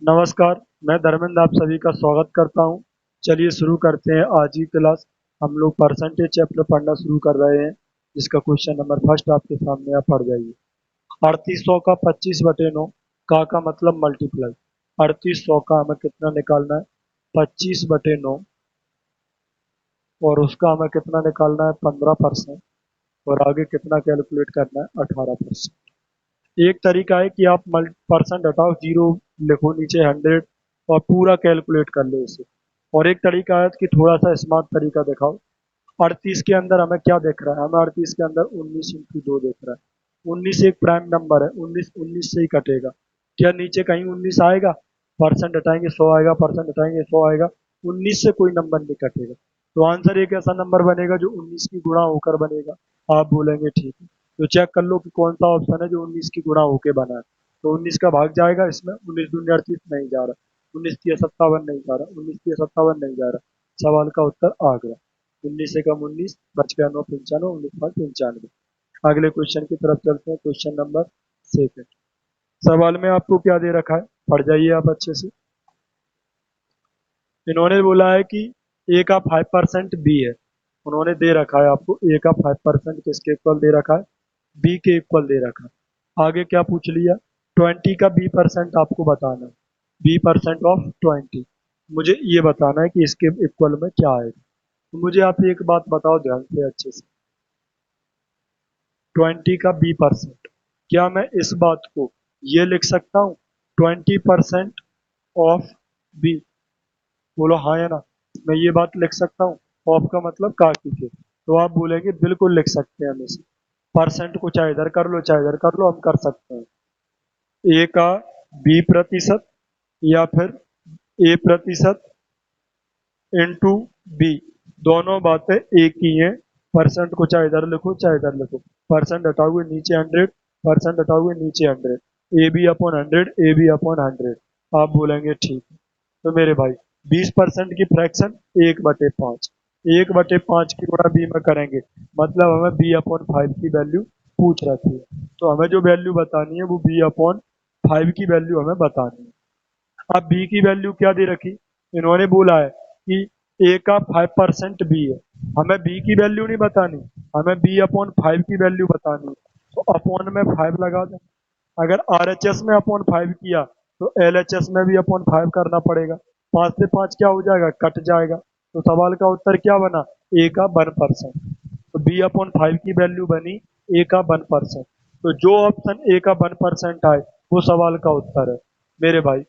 नमस्कार। मैं धर्मेंद्र आप सभी का स्वागत करता हूं। चलिए शुरू करते हैं आज की क्लास। हम लोग परसेंटेज चैप्टर पढ़ना शुरू कर रहे हैं, जिसका क्वेश्चन नंबर फर्स्ट आपके सामने आप पढ़ जाइए। 3800 का 25/9 का मतलब मल्टीप्लाई। 3800 का हमें कितना निकालना है? 25/9। और उसका हमें कितना निकालना है? 15%। और आगे कितना कैलकुलेट करना है? 18%। एक तरीका है कि आप परसेंट हटाओ, जीरो लिखो नीचे 100 और पूरा कैलकुलेट कर लो इसे। और एक तरीका है कि थोड़ा सा स्मार्ट तरीका दिखाओ। 38 के अंदर हमें क्या दिख रहा है? हमें 38 के अंदर 19 × 2 दिख रहा है। 19 एक प्राइम नंबर है, 19 19 से ही कटेगा। क्या नीचे कहीं 19 आएगा? परसेंट हटाएंगे 100 आएगा, परसेंट हटाएंगे 100 आएगा। 19 से कोई नंबर नहीं कटेगा। तो आंसर एक ऐसा नंबर बनेगा जो 19 की गुणा होकर बनेगा। आप बोलेंगे ठीक है, तो चेक कर लो कि कौन सा ऑप्शन है जो 19 की गुणा होके बना है। तो 19 का भाग जाएगा इसमें। 19 दूनी 38 नहीं जा रहा, 19 की 57 नहीं जा रहा, 19 की 57 नहीं जा रहा। सवाल का उत्तर आ गया। 19 से कम 19, बच गया 9 95, 19 95। अगले क्वेश्चन की तरफ चलते हैं। Question number second. सवाल में आपको क्या दे रखा है? पढ़ जाइए आप अच्छे से। इन्होंने बोला है कि ए का 5% बी है। उन्होंने दे रखा है आपको ए का 5% किसके इक्वल दे रखा है? बी के इक्वल दे रखा है। आगे क्या पूछ लिया? 20 का बी परसेंट आपको बताना है। B percent of 20। मुझे ये बताना है कि इसके इक्वल में क्या आएगा। तो मुझे आप एक बात बताओ ध्यान से अच्छे से। 20 का बी परसेंट, क्या मैं इस बात को ये लिख सकता हूँ? 20% ऑफ बी। बोलो हाँ या ना। मैं ये बात लिख सकता हूँ? ऑफ का मतलब काफी के, तो आप बोलेंगे बिल्कुल लिख सकते हैं हम इसे। परसेंट को चाहे इधर कर लो चाहे इधर कर लो, हम कर सकते हैं। ए का बी प्रतिशत या फिर ए प्रतिशत इंटू बी, दोनों बातें एक ही हैं। परसेंट को चाहे इधर लिखो चाहे इधर लिखो। परसेंट हटाओगे नीचे 100, परसेंट हटाओगे नीचे 100। A B upon 100, A B upon 100। आप बोलेंगे ठीक है। तो मेरे भाई 20% की फ्रैक्शन 1/5, 1/5 की गुणा बी में करेंगे, मतलब हमें बी अपॉन 5 की वैल्यू पूछ रखी है। तो हमें जो वैल्यू बतानी है वो बी अपॉन 5 की वैल्यू हमें बतानी है। अब बी की वैल्यू क्या दे रखी? इन्होंने बोला है कि ए का 5% बी है। हमें बी की वैल्यू नहीं बतानी, हमें बी अपॉन 5 की वैल्यू बतानी है। तो अपॉन में 5 लगा दें। अगर आरएचएस में अपॉन 5 किया तो एलएचएस में भी अपॉन 5 करना पड़ेगा। 5 से 5 क्या हो जाएगा? कट जाएगा। तो सवाल का उत्तर क्या बना? ए का 1%। तो बी अपॉन 5 की वैल्यू बनी ए का 1%। तो जो ऑप्शन ए का 1% आए वो सवाल का उत्तर है। मेरे भाई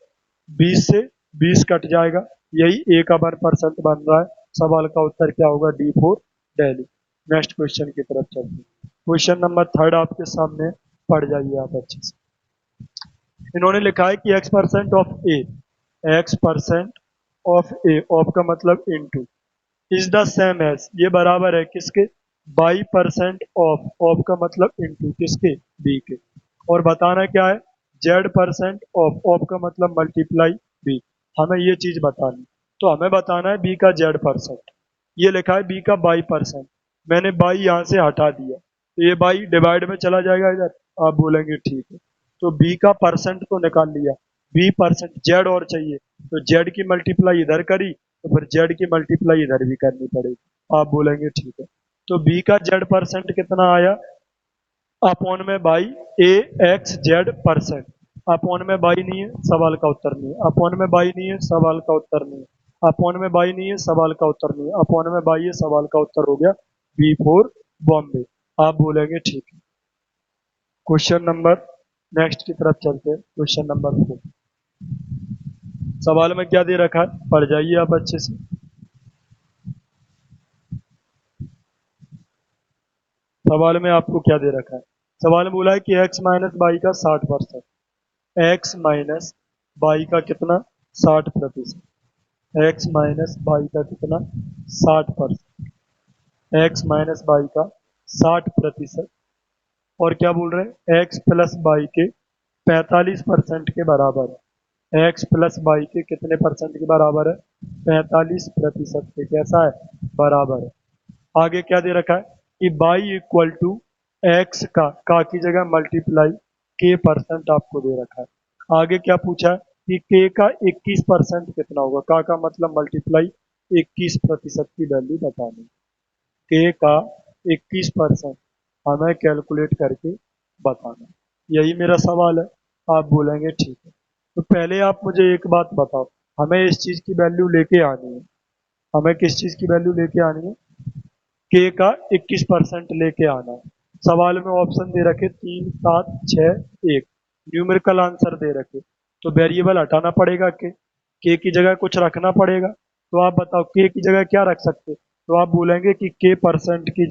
20 से 20 कट जाएगा, यही ए का 1% बन रहा है। सवाल का उत्तर क्या होगा? D4 दिल्ली। नेक्स्ट क्वेश्चन की तरफ चलते हैं। क्वेश्चन नंबर थर्ड आपके सामने, पढ़ जाइए आप अच्छे से। इन्होंने लिखा है कि x% of A, x% of A, of का मतलब into, is the same as, ये बराबर है किसके? y% ऑफ का मतलब इनटू किसके? बी के। और बताना क्या है? z% ऑफ का मतलब मल्टीप्लाई बी। हमें ये चीज बतानी, तो हमें बताना है बी का z%। ये लिखा है बी का y%। मैंने बाई यहाँ से हटा दिया, तो ये बाई डिवाइड में चला जाएगा इधर। आप बोलेंगे ठीक है। तो बी का परसेंट तो निकाल लिया, बी परसेंट, जेड और चाहिए, तो जेड की मल्टीप्लाई इधर करी तो फिर जेड की मल्टीप्लाई इधर भी करनी पड़ेगी। आप बोलेंगे ठीक है। तो बी का z% कितना आया? अपॉन में by A x Z percent. Upon में बाई नहीं है, सवाल का उत्तर नहीं है। अपॉन में बाई नहीं है, सवाल का उत्तर नहीं है। अपॉन में बाई नहीं है, सवाल का उत्तर नहीं है। अपॉन में बाई है, सवाल का उत्तर हो गया B4 बॉम्बे। आप बोलेंगे ठीक है। क्वेश्चन नंबर नेक्स्ट की तरफ चलते हैं। Question number 4। सवाल में क्या दे रखा है? पढ़ जाइए आप अच्छे से। सवाल में आपको क्या दे रखा है? सवाल में बोला है कि x माइनस बाई का 60%। x माइनस बाई का कितना? 60%। x माइनस बाई का कितना? 60%। x माइनस बाई का 60%। और क्या बोल रहे हैं? x प्लस बाई के 45% के बराबर है। x प्लस बाई के कितने परसेंट के बराबर है? 45% के। कैसा है? बराबर है। आगे क्या दे रखा है कि बाई इक्वल टू एक्स का की जगह मल्टीप्लाई के परसेंट आपको दे रखा है। आगे क्या पूछा है? कि के का 21% कितना होगा। का मतलब मल्टीप्लाई 21% की वैल्यू बतानी। के का 21% हमें कैलकुलेट करके बताना, यही मेरा सवाल है। आप बोलेंगे ठीक है। तो पहले आप मुझे एक बात बताओ, हमें इस चीज की वैल्यू लेके आनी है। हमें किस चीज की वैल्यू लेके आनी है? के का 21% लेके आना है। सवाल में ऑप्शन दे रखे 3, 7, 6, 1। न्यूमेरिकल आंसर दे रखे, तो वेरिएबल हटाना पड़ेगा। के की जगह कुछ रखना पड़ेगा। तो आप बताओ के की जगह क्या रख सकते? तो आप बोलेंगे कि के परसेंट की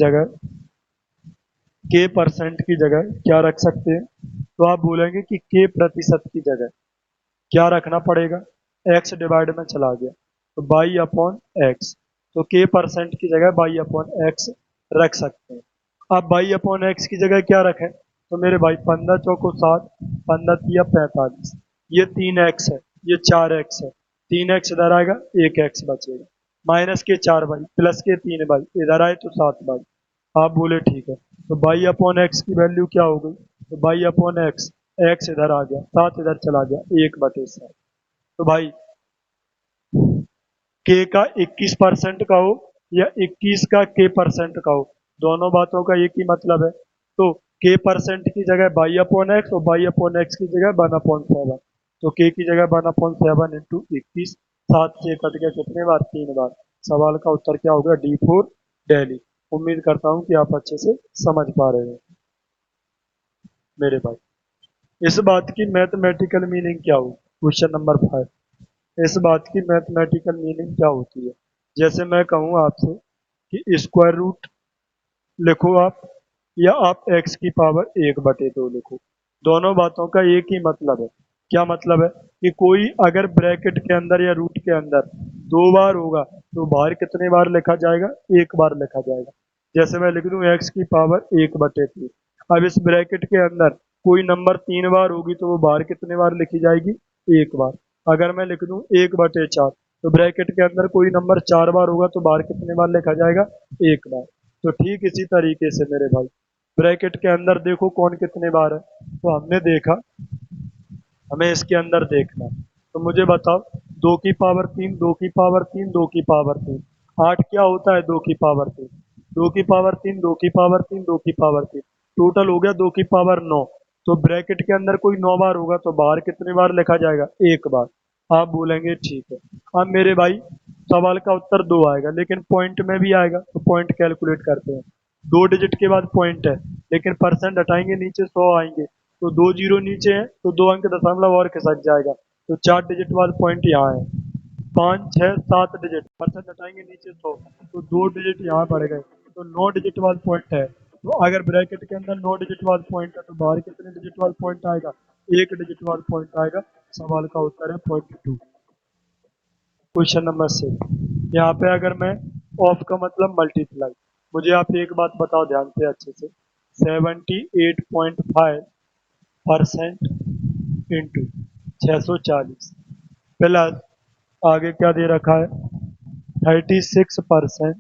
जगह क्या रख सकते हैं? तो आप बोलेंगे कि के प्रतिशत की जगह क्या रखना पड़ेगा? एक्स डिवाइड में चला गया तो बाई अपॉन एक्स। तो के परसेंट की जगह बाई अपॉन एक्स रख सकते हैं। अब बाई अपॉन एक्स की जगह क्या रखें? तो मेरे भाई 15 चौको 7, 15 तिया 45, ये 3x है, ये 4x है। 3x इधर आएगा, 1x बचेगा। माइनस के 4 बाई, प्लस के 3 बाई, इधर आए तो 7 बाई। आप बोले ठीक है। तो बाई अपॉन एक्स की वैल्यू क्या हो गई? तो बाई अपॉन एक्स, एक्स इधर आ गया, 7 इधर चला गया, 1/7। तो भाई के का 21% का हो या 21 का के परसेंट का हो, दोनों बातों का एक ही मतलब है। तो के परसेंट की जगह बाई अपॉन एक्स और बाई अपॉन एक्स की जगह 1/7। तो के की जगह 1/7 इंटू 21। 7 से कट गया कितने बार? 3 बार। सवाल का उत्तर क्या होगा? D4 दिल्ली। उम्मीद करता हूँ कि आप अच्छे से समझ पा रहे हैं मेरे भाई। इस बात की मैथमेटिकल मीनिंग क्या हो? Question number 5। इस बात की मैथमेटिकल मीनिंग क्या होती है? जैसे मैं कहूँ आपसे कि स्क्वायर रूट लिखो आप, या आप एक्स की पावर 1/2 लिखो, दोनों बातों का एक ही मतलब है। क्या मतलब है? कि कोई अगर ब्रैकेट के अंदर या रूट के अंदर 2 बार होगा तो बाहर कितने बार लिखा जाएगा? 1 बार लिखा जाएगा। जैसे मैं लिख दूं एक्स की पावर 1/3। अब इस ब्रैकेट के अंदर कोई नंबर 3 बार होगी तो वो बाहर कितने बार लिखी जाएगी? 1 बार। अगर मैं लिख दूं 1/4, तो ब्रैकेट के अंदर कोई नंबर 4 बार होगा तो बाहर कितने बार लिखा जाएगा? 1 बार। तो ठीक इसी तरीके से मेरे भाई, ब्रैकेट के अंदर देखो कौन कितने बार है। तो हमने देखा, हमें इसके अंदर देखना है। तो मुझे बताओ, 2 की पावर 3, 2 की पावर 3, 2 की पावर 3, 8 क्या होता है? 2 की पावर 3, 2 की पावर 3, 2 की पावर 3, 2 की पावर 3, टोटल हो गया 2 की पावर 9। तो ब्रैकेट के अंदर कोई 9 बार होगा तो बाहर कितने बार लिखा जाएगा? 1 बार। आप बोलेंगे ठीक है। अब मेरे भाई सवाल का उत्तर 2 आएगा, लेकिन पॉइंट में भी आएगा, तो पॉइंट कैलकुलेट करते हैं। 2 डिजिट के बाद पॉइंट है, लेकिन परसेंट हटाएंगे नीचे 100 आएंगे, तो 2 जीरो नीचे है तो 2 अंक दशमलव और खिसक जाएगा, तो 4 डिजिट बाद पॉइंट यहाँ है। 5, 6, 7 डिजिट, परसेंट हटाएंगे नीचे 100, तो 2 डिजिट यहाँ बढ़ गए, तो 9 डिजिट बाद पॉइंट है। तो अगर ब्रैकेट के अंदर 9 डिजिट बाद पॉइंट है तो बाहर कितने डिजिट बाद पॉइंट आएगा? 1 डिजिट बाद पॉइंट आएगा। सवाल का उत्तर है पॉइंट 2। Question number 6। यहाँ पे अगर मैं ऑफ का मतलब मल्टीप्लाई, मुझे आप एक बात बताओ ध्यान से अच्छे से। 78.5% इंटू 640 प्लस, आगे क्या दे रखा है? 36%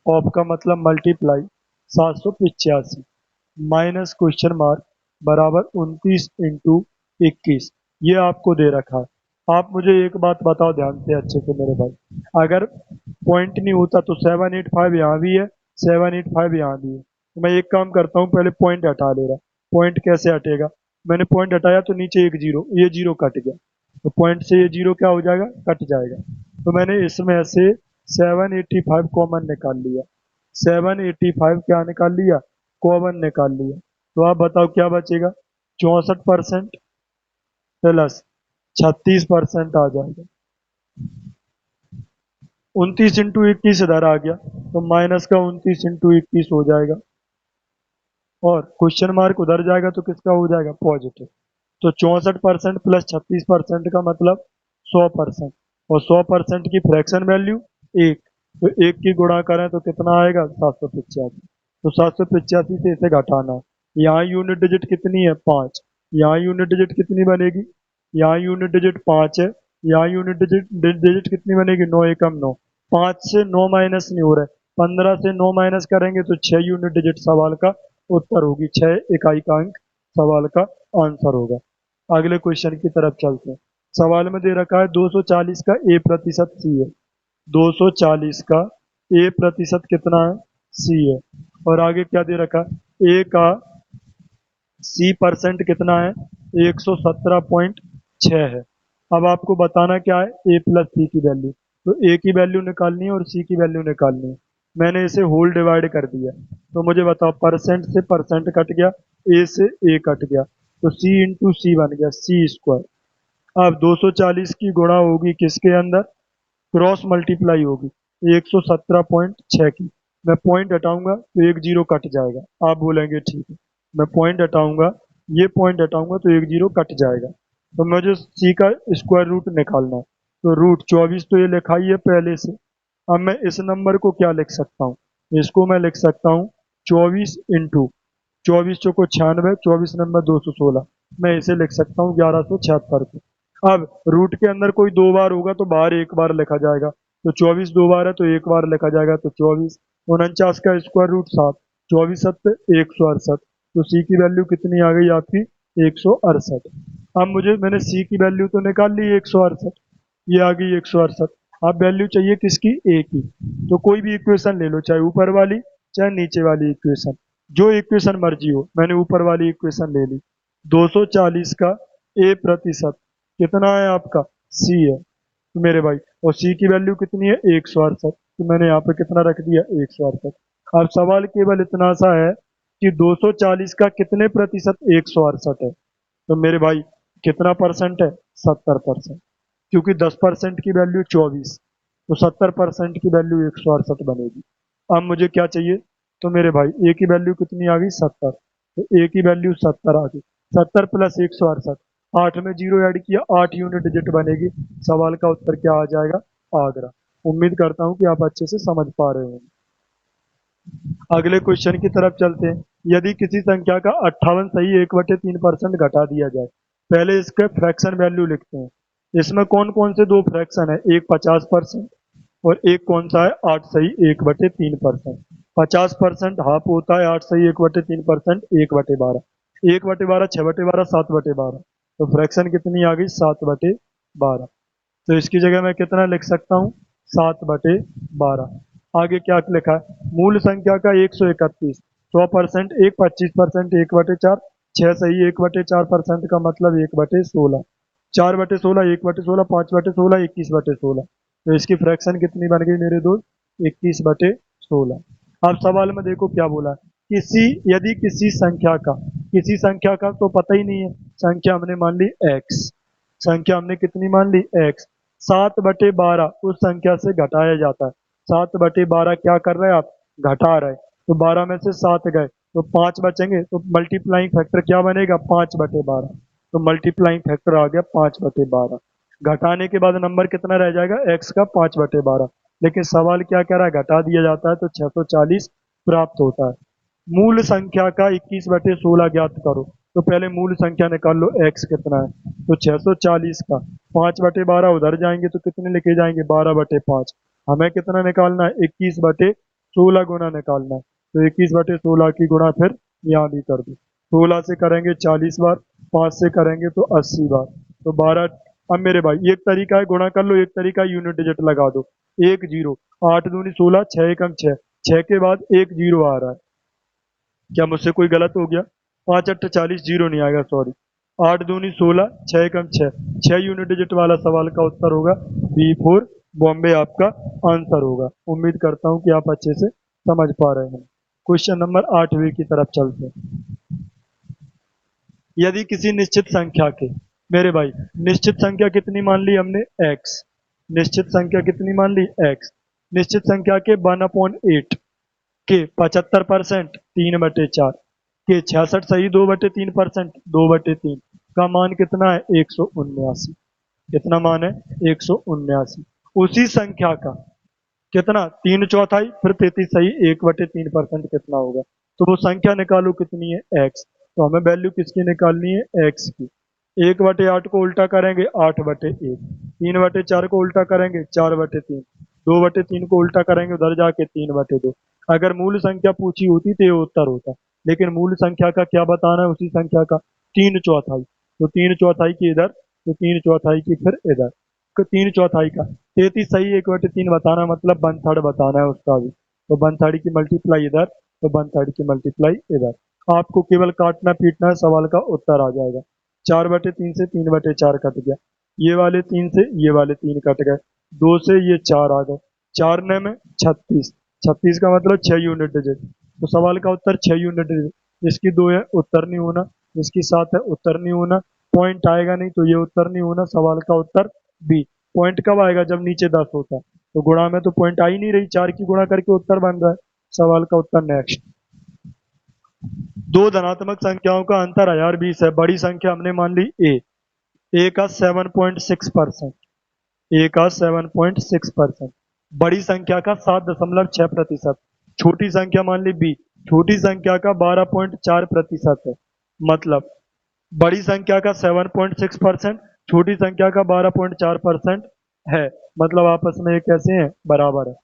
ऑफ का मतलब मल्टीप्लाई 785 माइनस क्वेश्चन मार्क बराबर 29 इंटू 21। ये आपको दे रखा है। आप मुझे एक बात बताओ ध्यान से अच्छे से मेरे भाई, अगर पॉइंट नहीं होता तो 785 यहाँ भी है, 785 यहाँ भी है। तो मैं एक काम करता हूँ, पहले पॉइंट हटा ले रहा। पॉइंट कैसे हटेगा? मैंने पॉइंट हटाया तो नीचे एक जीरो, ये जीरो कट गया, तो पॉइंट से ये जीरो क्या हो जाएगा? कट जाएगा। तो मैंने इसमें से 785 कॉमन निकाल लिया। 785 क्या निकाल लिया? कॉमन निकाल लिया। तो आप बताओ क्या बचेगा? 64% प्लस 36% आ जाएगा। 29 इंटू 21 इधर आ गया, तो माइनस का 29 इंटू 21 हो जाएगा, और क्वेश्चन मार्क उधर जाएगा तो किसका हो जाएगा? पॉजिटिव। तो 64% प्लस 36% का मतलब 100%, और 100% की फ्रैक्शन वैल्यू 1। तो 1 की गुणा करें तो कितना आएगा? 785। तो 785 से इसे घटाना। यहाँ यूनिट डिजिट कितनी है? 5। यहाँ यूनिट डिजिट कितनी बनेगी? यहाँ यूनिट डिजिट 5 है। यहाँ यूनिट डिजिट डिजिट कितनी बनेगी? 9 एकम 9। 5 से 9 माइनस नहीं हो रहा है, 15 से 9 माइनस करेंगे तो 6 यूनिट डिजिट सवाल का उत्तर होगी। 6 इकाई का अंक सवाल का आंसर होगा। अगले क्वेश्चन की तरफ चलते हैं। सवाल में दे रखा है 240 का ए प्रतिशत सी है। 240 का ए प्रतिशत कितना है? सी है। और आगे क्या दे रखा है? ए का सी परसेंट कितना है? 117.6 है। अब आपको बताना क्या है? ए प्लस सी की वैल्यू। तो ए की वैल्यू निकालनी है और सी की वैल्यू निकालनी है। मैंने इसे होल डिवाइड कर दिया। तो मुझे बताओ, परसेंट से परसेंट कट गया, ए से ए कट गया, तो सी इंटू सी बन गया सी स्क्वायर। अब 240 की गुणा होगी किसके अंदर? क्रॉस मल्टीप्लाई होगी 117.6 की। मैं पॉइंट हटाऊंगा तो एक जीरो कट जाएगा। आप बोलेंगे ठीक है। मैं पॉइंट हटाऊंगा, ये पॉइंट हटाऊंगा तो एक जीरो कट जाएगा। तो मुझे सी का स्क्वायर रूट निकालना है। तो रूट 24 तो ये लिखा ही है पहले से। अब मैं इस नंबर को क्या लिख सकता हूँ? इसको मैं लिख सकता हूँ 24 इंटू 24 चौको 96, 24 नंबर 216। मैं इसे लिख सकता हूँ 1176 को। अब रूट के अंदर कोई दो बार होगा तो बाहर एक बार लिखा जाएगा। तो 24 दो बार है तो एक बार लिखा जाएगा, तो 24। 49 का स्क्वायर रूट 7, 24 सत्ते 168। तो सी की वैल्यू कितनी आ गई आपकी? 168। अब मैंने सी की वैल्यू तो निकाल ली 168, ये आ गई 168। अब वैल्यू चाहिए किसकी? ए की। तो कोई भी इक्वेशन ले लो, चाहे ऊपर वाली चाहे नीचे वाली इक्वेशन, जो इक्वेशन मर्जी हो। मैंने ऊपर वाली इक्वेशन ले ली। 240 का ए प्रतिशत कितना है आपका? सी है। तो मेरे भाई, और सी की वैल्यू कितनी है? 168। तो मैंने यहाँ पे कितना रख दिया? 168। अब सवाल केवल इतना सा है कि 240 का कितने प्रतिशत 168 है? तो मेरे भाई, कितना परसेंट है? 70%। क्योंकि 10% की वैल्यू 24, तो 70% की वैल्यू 168 बनेगी। अब मुझे क्या चाहिए? तो मेरे भाई, ए की वैल्यू कितनी आ गई? 70। तो ए की वैल्यू 70 आ गई। 70 प्लस 168, 8 में जीरो ऐड किया, 8 यूनिट डिजिट बनेगी। सवाल का उत्तर क्या आ जाएगा? आगरा। उम्मीद करता हूँ कि आप अच्छे से समझ पा रहे होंगे। अगले क्वेश्चन की तरफ चलते हैं। यदि किसी संख्या का 58 सही 1/3% घटा दिया जाए। पहले इसके फ्रैक्शन वैल्यू लिखते हैं। इसमें कौन कौन से दो फ्रैक्शन है? एक 50% और एक कौन सा है? 8 सही 1/3%। 50% हाफ होता है 8 सही 1/3%, 1/12। 1/12 6/12 7/12। तो फ्रैक्शन कितनी आ गई? 7/12। तो इसकी जगह मैं कितना लिख सकता हूँ? 7/12। आगे क्या लिखा है? मूल संख्या का 131, 100%, एक 25%, 1/4, 6 सही 1/4% का मतलब 1/16। 4/16, 1/16, 5/16, 21/16। तो इसकी फ्रैक्शन कितनी बन गई मेरे दोस्त? 21/16। अब सवाल में देखो क्या बोला है। यदि किसी संख्या का तो पता ही नहीं है। संख्या हमने मान ली x। संख्या हमने कितनी मान ली? x। 7/12 उस संख्या से घटाया जाता है। 7/12 क्या कर रहे हैं आप? घटा रहे हैं। तो 12 में से 7 गए तो 5 बचेंगे, तो मल्टीप्लाइंग फैक्टर क्या बनेगा? 5/12। तो मल्टीप्लाइंग फैक्टर आ गया 5/12। घटाने के बाद नंबर कितना रह जाएगा? x का 5/12। लेकिन सवाल क्या कह रहा है? घटा दिया जाता है तो 640 प्राप्त होता है। मूल संख्या का 21/16 ज्ञात करो। तो पहले मूल संख्या निकाल लो, x कितना है? तो 640 का 5/12 उधर जाएंगे तो कितने लिखे जाएंगे? 12/5। हमें कितना निकालना है? 21/16 गुना निकालना है। तो 21/16 की गुणा फिर यहाँ भी कर दो। 16 से करेंगे 40 बार, 5 से करेंगे तो 80 बार, तो 12। अब मेरे भाई, एक तरीका है गुणा कर लो, एक तरीका यूनिट डिजिट लगा दो। एक जीरो, 8 दूनी 16, 6 एकम 6, 6 के बाद एक जीरो आ रहा है। क्या मुझसे कोई गलत हो गया? 5 8 40, जीरो नहीं आएगा, सॉरी। 8 दूनी 16, 6 एकम 6, 6 यूनिट डिजिट वाला सवाल का उत्तर होगा B4 बॉम्बे आपका आंसर होगा। उम्मीद करता हूँ कि आप अच्छे से समझ पा रहे हैं। क्वेश्चन नंबर 8वें की तरफ चलते हैं। यदि किसी निश्चित संख्या के, मेरे भाई, निश्चित संख्या कितनी मान ली हमने? x। निश्चित संख्या कितनी मान ली? x। निश्चित संख्या के 1/8 के 75%, 3/4 के 66 सही 2/3%, 2/3 का मान कितना है? 179। कितना मान है? 179। उसी संख्या का कितना? 3/4 फिर 33 सही 1/3% कितना होगा? तो वो संख्या निकालो कितनी है? x। तो हमें वैल्यू किसकी निकालनी है? x की। 1/8 को उल्टा करेंगे 8/1, 3/4 को उल्टा करेंगे 4/3, 2/3 को उल्टा करेंगे उधर जाके 3/2। अगर मूल संख्या पूछी होती तो ये उत्तर होता, लेकिन मूल संख्या का क्या बताना है? उसी संख्या का 3/4। तो 3/4 की इधर तो 3/4 की फिर इधर, तो 3/4 का 33 सही 1/3 बताना, मतलब 1/3 बताना है उसका भी। तो 1/3 की मल्टीप्लाई इधर, तो 1/3 की मल्टीप्लाई इधर। आपको केवल काटना पीटना है, सवाल का उत्तर आ जाएगा। 4/3 से 3/4 कट गया, ये वाले 3 से ये वाले 3 कट गए, 2 से ये 4 आ गए, 4 ने में 36, 36 का मतलब 6 यूनिट डिजिट। तो सवाल का उत्तर 6 यूनिट डिजिट। इसकी 2 है उत्तर नहीं होना, इसकी 7 है उत्तर नहीं होना, पॉइंट आएगा नहीं तो ये उत्तर नहीं होना। सवाल का उत्तर बी। पॉइंट कब आएगा? जब नीचे 10 होता है। तो गुणा में तो पॉइंट आ ही नहीं रही, 4 की गुणा करके उत्तर बन रहा है। सवाल का उत्तर नेक्स्ट। दो धनात्मक संख्याओं का अंतर 1020 है, बड़ी संख्या हमने मान ली ए का 7.6%, ए का 7.6%, बड़ी संख्या का 7.6%, छोटी संख्या मान ली बी, छोटी संख्या का 12.4% है। मतलब बड़ी संख्या का 7.6%, छोटी संख्या का 12.4% है। मतलब आपस में ये कैसे हैं? बराबर है।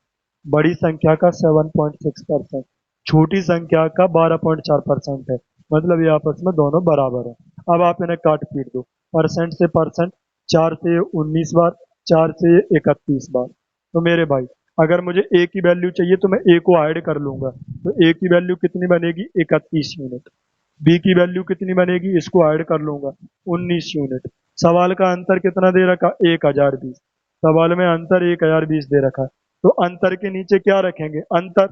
बड़ी संख्या का 7.6%, छोटी संख्या का 12.4% है। मतलब ये आपस में दोनों बराबर है। अब आप इन्हें काट पीट दो, परसेंट से परसेंट, 4 से 19 बार, 4 से 31 बार। तो मेरे भाई अगर मुझे ए की वैल्यू चाहिए तो मैं ए को ऐड कर लूंगा, तो ए की वैल्यू कितनी बनेगी? 31 यूनिट। बी की वैल्यू कितनी बनेगी? इसको ऐड कर लूंगा, 19 यूनिट। सवाल का अंतर कितना दे रखा? 1020। सवाल में अंतर 1020 दे रखा है। तो अंतर के नीचे क्या रखेंगे? अंतर,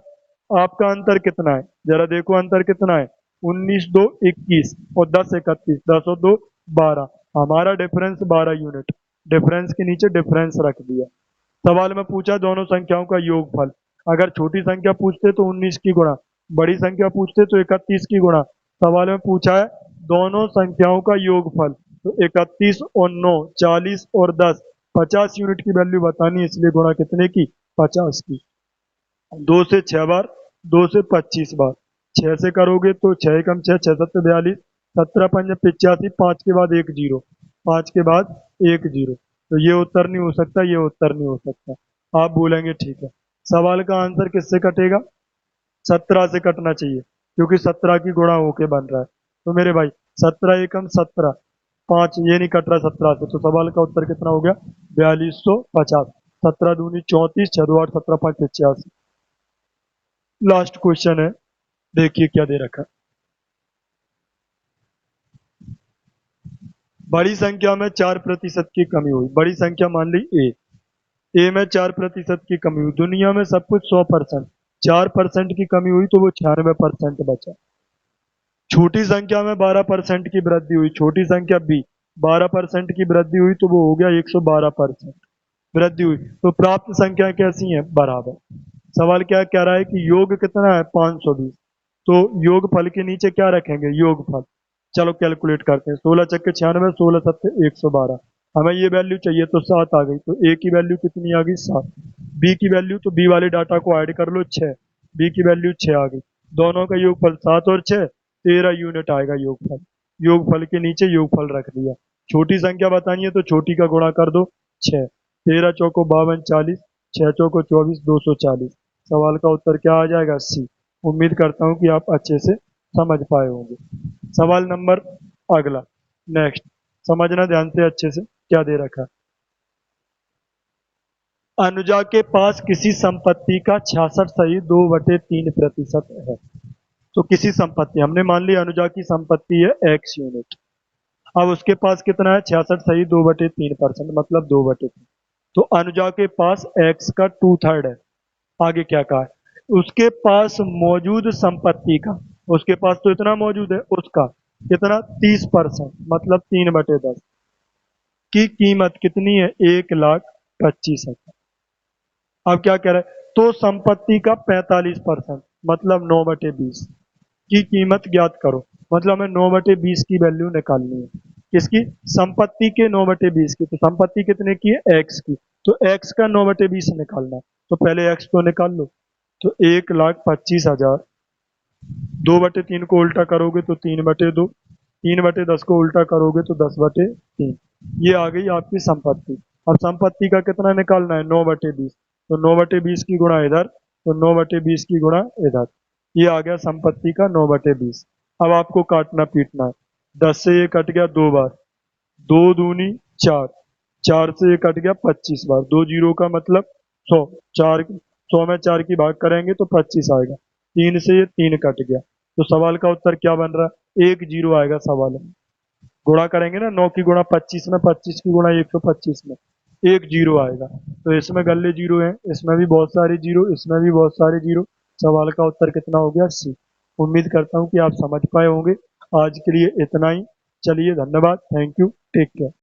आपका अंतर कितना है जरा देखो, अंतर कितना है? 19 2 21 और 10 31, 10 और 2 12, हमारा डिफरेंस 12 यूनिट। डिफरेंस के नीचे डिफरेंस रख दिया। सवाल में पूछा दोनों संख्याओं का योगफल। अगर छोटी संख्या पूछते तो 19 की गुणा, बड़ी संख्या पूछते तो 31 की गुणा। सवाल में पूछा है दोनों संख्याओं का योगफल, तो 31 और 9 40 और 10 50 यूनिट की वैल्यू बतानी है, इसलिए गुणा कितने की? 50 की। 2 से 6 बार, 2 से 25 बार, 6 से करोगे तो 6 कम 6, 6 7 42, 17 5 85, 5 के बाद एक जीरो, 5 के बाद एक जीरो। तो ये उत्तर नहीं हो सकता, ये उत्तर नहीं हो सकता। आप बोलेंगे ठीक है, सवाल का आंसर किससे कटेगा? 17 से कटना चाहिए, क्योंकि 17 की गुणा होके बन रहा है। तो मेरे भाई 17 एकम 17, 5 ये नहीं कट रहा 17 से, तो सवाल का उत्तर कितना हो गया? 4250। 17 दूनी 34, 6 2 8, 17 5 85। लास्ट क्वेश्चन है, देखिए क्या दे रखा है। बड़ी संख्या में 4% की कमी हुई, बड़ी संख्या मान ली ए में 4% की कमी हुई। दुनिया में सब कुछ 100%, 4% की कमी हुई तो वो 96% बचा। छोटी संख्या में 12% की वृद्धि हुई, छोटी संख्या बी, 12% की वृद्धि हुई तो वो हो गया 112% वृद्धि हुई। तो प्राप्त संख्या कैसी है? बराबर। सवाल क्या कह रहा है कि योग कितना है? 520। तो योग फल के नीचे क्या रखेंगे? योग फल। चलो कैलकुलेट करते हैं, 16 चक्के 96, 16 सत्ते 112। हमें ये वैल्यू चाहिए तो 7 आ गई, तो ए की वैल्यू कितनी आ गई? 7। बी की वैल्यू, तो बी वाले डाटा को ऐड कर लो, 6। बी की वैल्यू 6 आ गई। दोनों का योगफल 7 और 6, 13 यूनिट आएगा योगफल। योगफल के नीचे योगफल रख दिया। छोटी संख्या बतानी है तो छोटी का गुणा कर दो, 6। 13 चौको 52 40, 6 चौको 24, 240। सवाल का उत्तर क्या आ जाएगा? सी। उम्मीद करता हूँ कि आप अच्छे से समझ पाए होंगे। सवाल नंबर अगला, नेक्स्ट, समझना ध्यान से अच्छे से क्या दे रखा है। अनुजा के पास किसी संपत्ति का 66 सही 2/3% है। तो किसी संपत्ति, हमने मान लिया अनुजा की संपत्ति है एक्स यूनिट। अब उसके पास कितना है? 66 सही 2/3%, मतलब 2/3। तो अनुजा के पास एक्स का 2/3 है। आगे क्या कहा है? उसके पास मौजूद संपत्ति का, उसके पास तो इतना मौजूद है, उसका कितना? 30%, मतलब 3/10 की कीमत कितनी है? 1,25,000। अब क्या कह रहा है? तो संपत्ति का 45%, मतलब 9/20 की कीमत ज्ञात करो। मतलब हमें 9/20 की वैल्यू निकालनी है। किसकी? संपत्ति के 9/20 की। तो संपत्ति कितने की है? एक्स की। तो एक्स का 9/20 निकालना है, तो पहले एक्स को निकाल लो। तो 1,25,000, 2/3 को उल्टा करोगे तो 3/2, 3/10 को उल्टा करोगे तो 10/3। ये आ गई आपकी संपत्ति। अब संपत्ति का कितना निकालना है? 9/20। तो 9/20 की गुणा इधर, तो 9/20 की गुणा इधर। ये आ गया संपत्ति का 9/20। अब आपको काटना पीटना है। 10 से ये कट गया 2 बार, 2 दूनी 4, 4 से ये कट गया 25 बार, 2 जीरो का मतलब 100, 4, 100 में 4 की भाग करेंगे तो 25 आएगा। 3 से ये 3 कट गया, तो सवाल का उत्तर क्या बन रहा है? 1 जीरो आएगा सवाल में। गुणा करेंगे ना, 9 की गुणा 25 में, 25 की गुणा 125 में, 1 जीरो आएगा। तो इसमें गल्ले जीरो है, इसमें भी बहुत सारे जीरो, इसमें भी बहुत सारे जीरो। सवाल का उत्तर कितना हो गया? सी। उम्मीद करता हूँ कि आप समझ पाए होंगे। आज के लिए इतना ही। चलिए, धन्यवाद, थैंक यू, टेक केयर।